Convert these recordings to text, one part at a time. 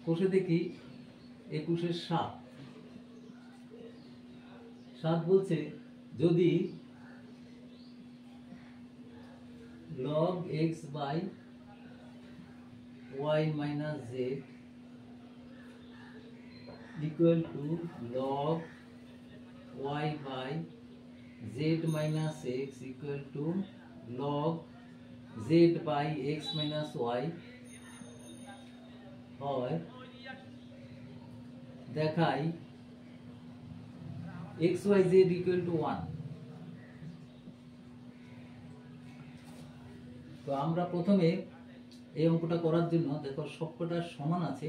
কষে দেখি 21-7 বলছে যদি log x by y minus z equal to log y by z minus x equal to log z by x minus y হয় দেখাই x y z equal to 1। তো আমরা প্রথমে এই অঙ্কটা করার জন্য দেখো সবকটা সমান আছে,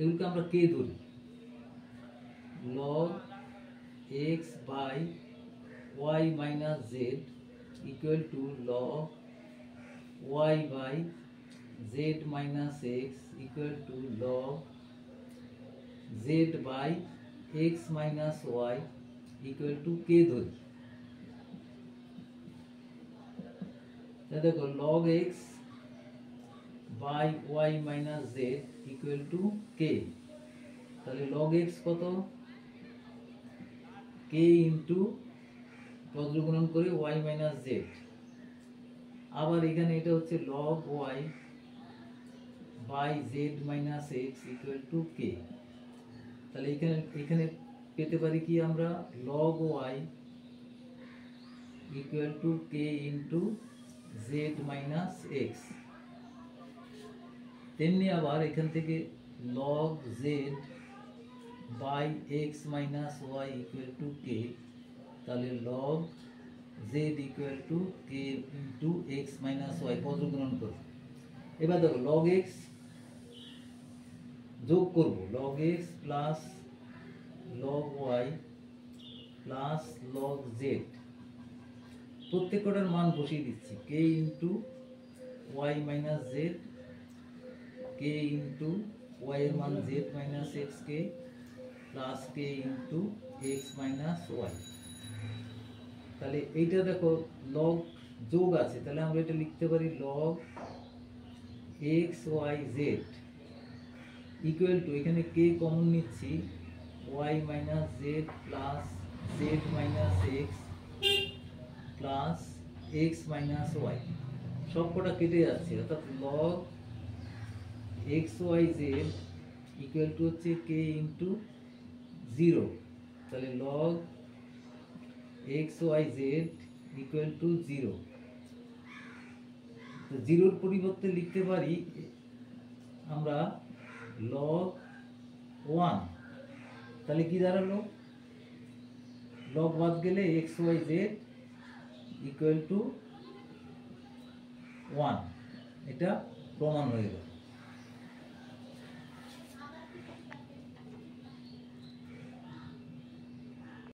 এগুলোকে আমরা কে ধরি। log x by y minus z equal to log y by z minus x equal to log z by x minus y equal to কে ধরি। দেখো log x by y minus z equal to k, তাহলে log x কত, k into পদগুলো গুণন করে y minus z, আবার এখানে এটা হচ্ছে log y by z minus x equal to k, তাহলে এখানে পেতে পারি কি আমরা log y equal to k into z minus x। তেমনি আবার এখান থেকে log z by x minus y equal to k, তাহলে log z equal to k into x minus y পদ গ্রহণ করব। এবার দেখো log x যোগ করব, log x plus log y plus log z, প্রত্যেকটার মান বসিয়ে দিচ্ছি k into y minus z, k into y এর মান z minus x k plus k into x minus y। তাহলে এইটা দেখো log যোগ আছে, তাহলে আমরা এটা লিখতে পারি log x y z equal to, এখানে k কমন নিচ্ছি, y minus z plus z minus x plus x minus y, সবকটা কেটে যাচ্ছে, অর্থাৎ log x y z equal to হচ্ছে k into 0, তাহলে log x y z equal to 0, তো 0 পরিবর্তে লিখতে পারি আমরা log 1, তাহলে কি দাঁড়ালো, log বাদ গেলে x y z equal to 1, এটা প্রমাণ হয়ে গেল।